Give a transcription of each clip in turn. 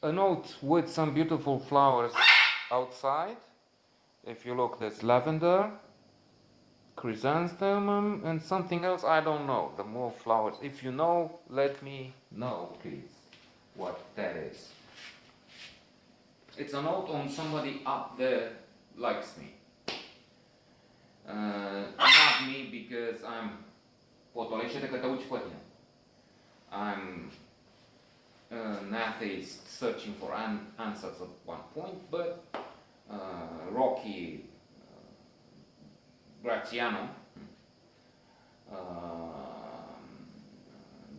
a note with some beautiful flowers outside. If you look, there's lavender, chrysanthemum, and something else I don't know. The more flowers. If you know, let me know, please, what that is. It's a note on somebody up there likes me. Not me, because I'm potolește-te că te uiți pe tine. I'm an atheist searching for answers at one point, but Rocky Graziano,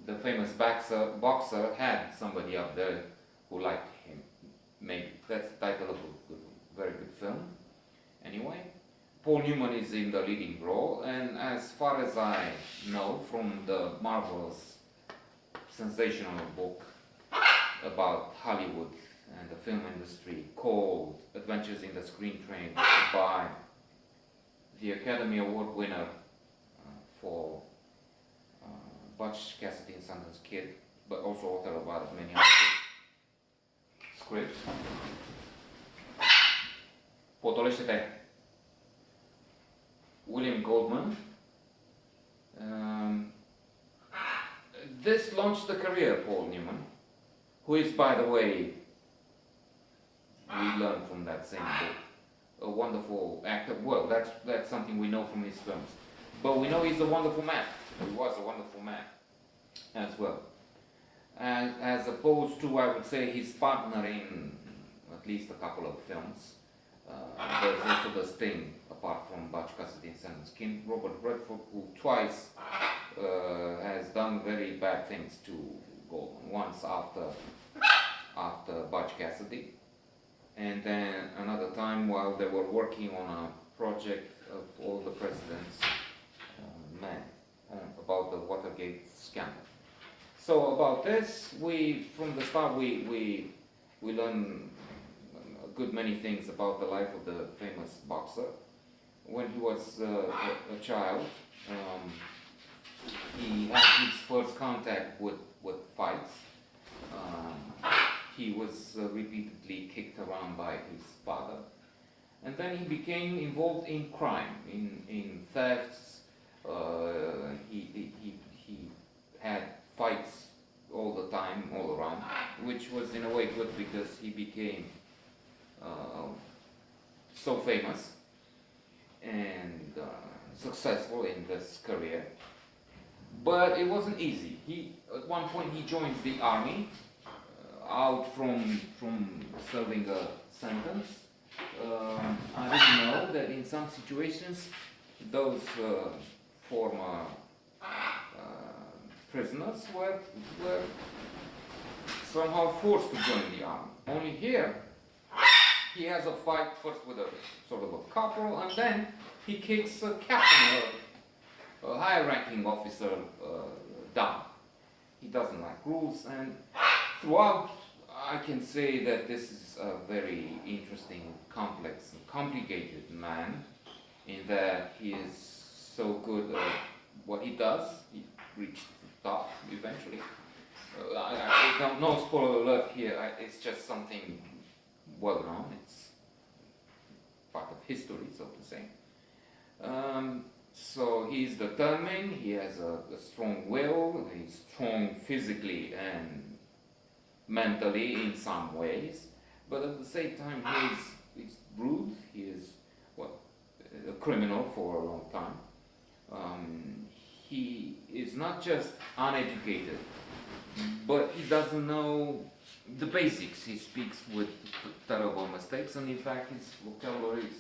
the famous boxer, had somebody up there who liked him. Maybe that's the title of a very good film. Anyway, Paul Newman is in the leading role, and as far as I know from the marvelous, sensational book about Hollywood and the film industry called Adventures in the Screen Train by the Academy Award winner for Butch Cassidy and Sundance Kid, but also author of many other scripts. Potolește-te. William Goldman. This launched the career of Paul Newman, who is, by the way, we learn from that same book, a wonderful actor. Well, that's something we know from his films, but we know he's a wonderful man. He was a wonderful man as well, as opposed to, I would say, his partner in at least a couple of films. There's also the Sting, apart from Butch Cassidy and Sundance Kid, Robert Redford, who twice has done very bad things to Goldman. Once after Butch Cassidy, and then another time while they were working on a project of All the President's Men, about the Watergate scandal. So about this, from the start we learn a good many things about the life of the famous boxer. When he was a child, he had his first contact with fights. He was repeatedly kicked around by his father, and then he became involved in crime, in thefts. He had fights all the time, all around, which was in a way good because he became so famous and successful in this career. But it wasn't easy. At one point he joins the army, out from serving a sentence. I didn't know that in some situations those former prisoners were somehow forced to join the army. Only here he has a fight first with a sort of a corporal, and then he kicks a captain, a higher ranking officer, down. He doesn't like rules, and throughout I can say that this is a very interesting, complex and complicated man, in that he is so good at what he does. He reached the top eventually. No spoiler alert here, it's just something well known, it's part of history, so to say. So he's determined, he has a strong will, he's strong physically and mentally in some ways, but at the same time he's rude, he is a criminal for a long time. He is not just uneducated, but he doesn't know the basics. He speaks with terrible mistakes, and in fact his vocabulary is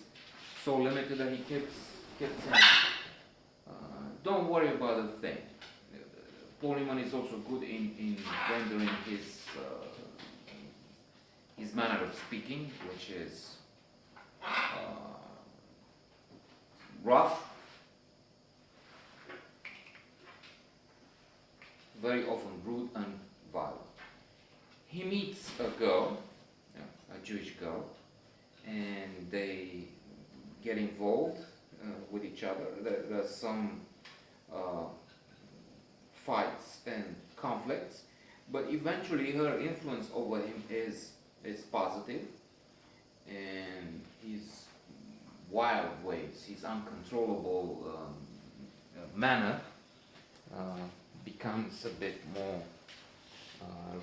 so limited that he keeps saying, don't worry about a thing. Paul Newman is also good in rendering his manner of speaking, which is rough, very often rude and violent. He meets a girl, a Jewish girl, and they get involved with each other. There's some fights and conflicts, But eventually her influence over him is positive, and his wild ways, his uncontrollable manner becomes a bit more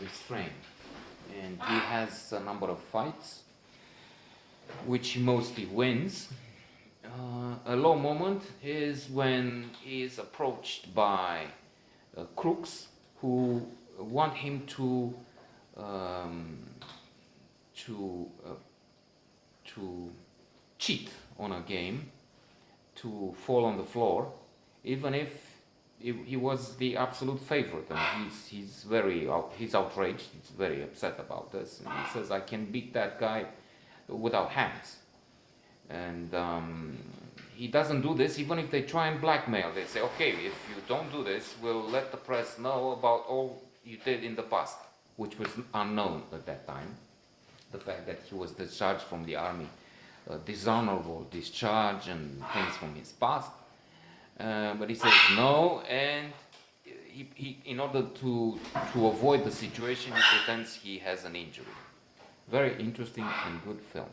restrained. And he has a number of fights, which he mostly wins. A low moment is when he is approached by crooks who want him to cheat on a game, to fall on the floor, even if he was the absolute favorite. And he's outraged. He's very upset about this, and he says, "I can beat that guy without hands." And he doesn't do this even if they try and blackmail. They say, "Okay, if you don't do this, we'll let the press know about all you did in the past," which was unknown at that time. The fact that he was discharged from the army, dishonorable discharge and things from his past. But he says no, and he in order to avoid the situation, he pretends he has an injury. Very interesting and good film.